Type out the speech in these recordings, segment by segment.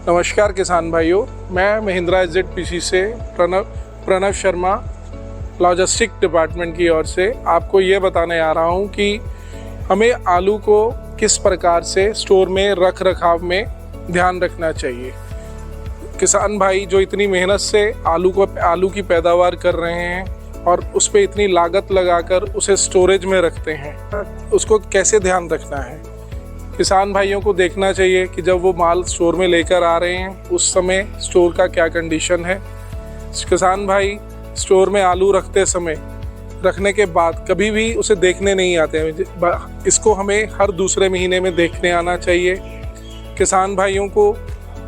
नमस्कार किसान भाइयों, मैं महिंद्रा एज़ेड से प्रणव शर्मा लॉजिस्टिक डिपार्टमेंट की ओर से आपको ये बताने आ रहा हूँ कि हमें आलू को किस प्रकार से स्टोर में रख रखाव में ध्यान रखना चाहिए। किसान भाई जो इतनी मेहनत से आलू की पैदावार कर रहे हैं और उस पर इतनी लागत लगाकर उसे स्टोरेज में रखते हैं, उसको कैसे ध्यान रखना है। किसान भाइयों को देखना चाहिए कि जब वो माल स्टोर में लेकर आ रहे हैं उस समय स्टोर का क्या कंडीशन है। किसान भाई स्टोर में आलू रखने के बाद कभी भी उसे देखने नहीं आते हैं। इसको हमें हर दूसरे महीने में देखने आना चाहिए। किसान भाइयों को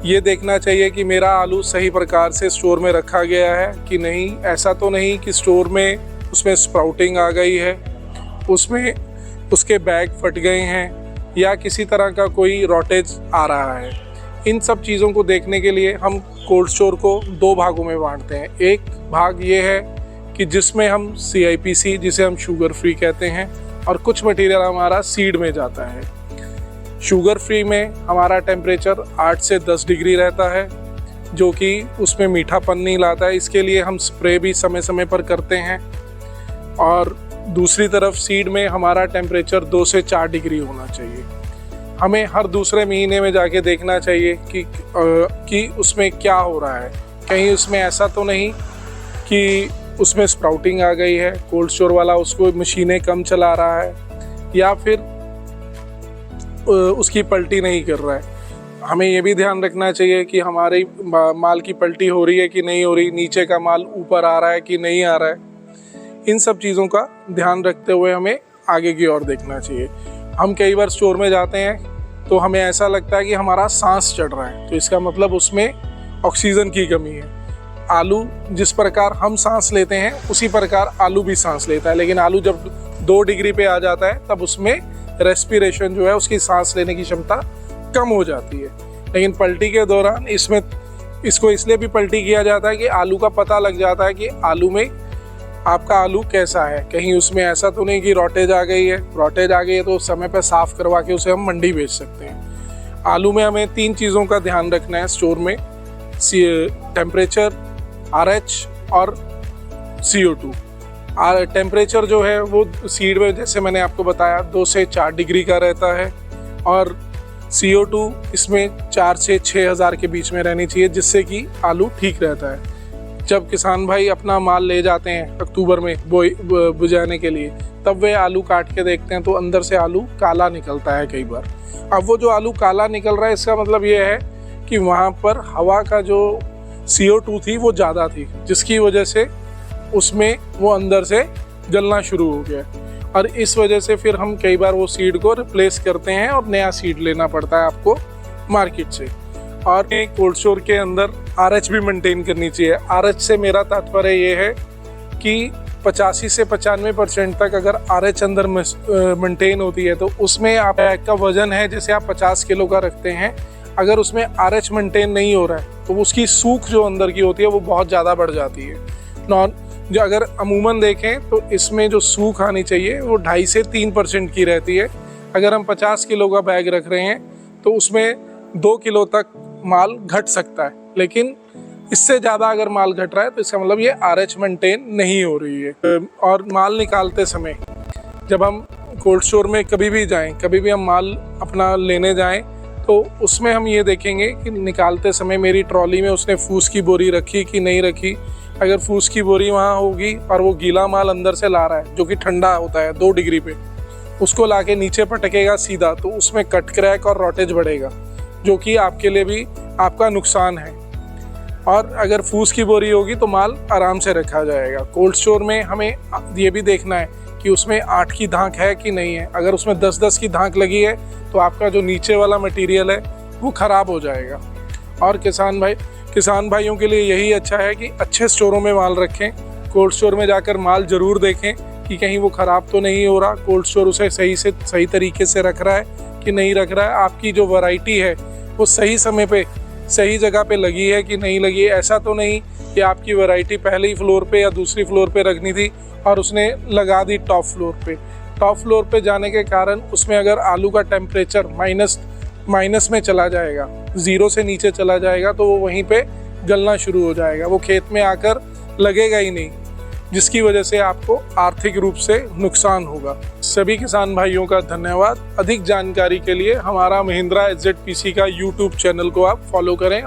ये देखना चाहिए कि मेरा आलू सही प्रकार से स्टोर में रखा गया है कि नहीं। ऐसा तो नहीं कि स्टोर में उसमें स्प्राउटिंग आ गई है, उसमें उसके बैग फट गए हैं या किसी तरह का कोई रॉटेज आ रहा है। इन सब चीज़ों को देखने के लिए हम कोल्ड स्टोर को दो भागों में बांटते हैं। एक भाग ये है कि जिसमें हम CIPC, जिसे हम शुगर फ्री कहते हैं, और कुछ मटेरियल हमारा सीड में जाता है। शुगर फ्री में हमारा टेम्परेचर 8 से 10 डिग्री रहता है, जो कि उसमें मीठापन नहीं लाता है। इसके लिए हम स्प्रे भी समय समय पर करते हैं। और दूसरी तरफ सीड में हमारा टेम्परेचर 2 से 4 डिग्री होना चाहिए। हमें हर दूसरे महीने में जाके देखना चाहिए कि उसमें क्या हो रहा है। कहीं उसमें ऐसा तो नहीं कि उसमें स्प्राउटिंग आ गई है, कोल्ड स्टोर वाला उसको मशीनें कम चला रहा है, या फिर उसकी पलटी नहीं कर रहा है। हमें ये भी ध्यान रखना चाहिए कि हमारे माल की पलटी हो रही है कि नहीं हो रही, नीचे का माल ऊपर आ रहा है कि नहीं आ रहा है। इन सब चीज़ों का ध्यान रखते हुए हमें आगे की ओर देखना चाहिए। हम कई बार स्टोर में जाते हैं तो हमें ऐसा लगता है कि हमारा सांस चढ़ रहा है, तो इसका मतलब उसमें ऑक्सीजन की कमी है। आलू जिस प्रकार हम सांस लेते हैं उसी प्रकार आलू भी सांस लेता है, लेकिन आलू जब 2 डिग्री पे आ जाता है तब उसमें रेस्पिरेशन जो है, उसकी सांस लेने की क्षमता कम हो जाती है। लेकिन पलटी के दौरान इसको इसलिए भी पलटी किया जाता है कि आलू का पता लग जाता है कि आपका आलू कैसा है। कहीं उसमें ऐसा तो नहीं कि रॉटेज आ गई है। रॉटेज आ गई है तो समय पर साफ़ करवा के उसे हम मंडी बेच सकते हैं। आलू में हमें 3 चीज़ों का ध्यान रखना है स्टोर में: टेम्परेचर, RH और CO2। टेम्परेचर जो है वो सीड में, जैसे मैंने आपको बताया, 2 से 4 डिग्री का रहता है, और CO2 इसमें 4 से 6,000 के बीच में रहनी चाहिए, जिससे कि आलू ठीक रहता है। जब किसान भाई अपना माल ले जाते हैं अक्टूबर में बुझाने के लिए, तब वे आलू काट के देखते हैं तो अंदर से आलू काला निकलता है कई बार। अब वो जो आलू काला निकल रहा है, इसका मतलब ये है कि वहाँ पर हवा का जो CO2 थी वो ज़्यादा थी, जिसकी वजह से उसमें वो अंदर से जलना शुरू हो गया। और इस वजह से फिर हम कई बार वो सीड को रिप्लेस करते हैं और नया सीड लेना पड़ता है आपको मार्केट से। और एक कोल्ड स्टोर के अंदर RH भी मेंटेन करनी चाहिए। RH से मेरा तात्पर्य ये है कि 85 से 95% तक अगर RH अंदर मेंटेन होती है तो उसमें आप का वजन है, जैसे आप 50 किलो का रखते हैं, अगर उसमें RH मेंटेन नहीं हो रहा है तो उसकी सूख जो अंदर की होती है वो बहुत ज़्यादा बढ़ जाती है। जो अगर अमूमन देखें तो इसमें जो सूख आनी चाहिए वो 2.5 से 3% की रहती है। अगर हम 50 किलो का बैग रख रहे हैं तो उसमें 2 किलो तक माल घट सकता है, लेकिन इससे ज़्यादा अगर माल घट रहा है तो इसका मतलब ये RH मेंटेन नहीं हो रही है। और माल निकालते समय जब हम कोल्ड स्टोर में कभी भी जाएं, कभी भी हम माल अपना लेने जाएं, तो उसमें हम ये देखेंगे कि निकालते समय मेरी ट्रॉली में उसने फूस की बोरी रखी कि नहीं रखी। अगर फूस की बोरी वहाँ होगी और वो गीला माल अंदर से ला रहा है जो कि ठंडा होता है 2 डिग्री पे, उसको ला के नीचे पटकेगा सीधा, तो उसमें कट क्रैक और रॉटेज बढ़ेगा, जो कि आपके लिए भी आपका नुकसान है। और अगर फूस की बोरी होगी तो माल आराम से रखा जाएगा। कोल्ड स्टोर में हमें ये भी देखना है कि उसमें 8 की धाक है कि नहीं है। अगर उसमें 10-10 की धाक लगी है तो आपका जो नीचे वाला मटेरियल है वो ख़राब हो जाएगा। और किसान भाइयों के लिए यही अच्छा है कि अच्छे स्टोरों में माल रखें। कोल्ड स्टोर में जाकर माल ज़रूर देखें कि कहीं वो ख़राब तो नहीं हो रहा, कोल्ड स्टोर उसे सही तरीके से रख रहा है कि नहीं रख रहा है, आपकी जो वैरायटी है वो सही समय पे सही जगह पे लगी है कि नहीं लगी है। ऐसा तो नहीं कि आपकी वैरायटी पहले ही फ्लोर पे या दूसरी फ्लोर पे रखनी थी और उसने लगा दी टॉप फ्लोर पे। टॉप फ्लोर पे जाने के कारण उसमें अगर आलू का टेम्परेचर माइनस में चला जाएगा, ज़ीरो से नीचे चला जाएगा, तो वो वहीं पे गलना शुरू हो जाएगा, वो खेत में आकर लगेगा ही नहीं, जिसकी वजह से आपको आर्थिक रूप से नुकसान होगा। सभी किसान भाइयों का धन्यवाद। अधिक जानकारी के लिए हमारा महिंद्रा ZPC का YouTube चैनल को आप फॉलो करें।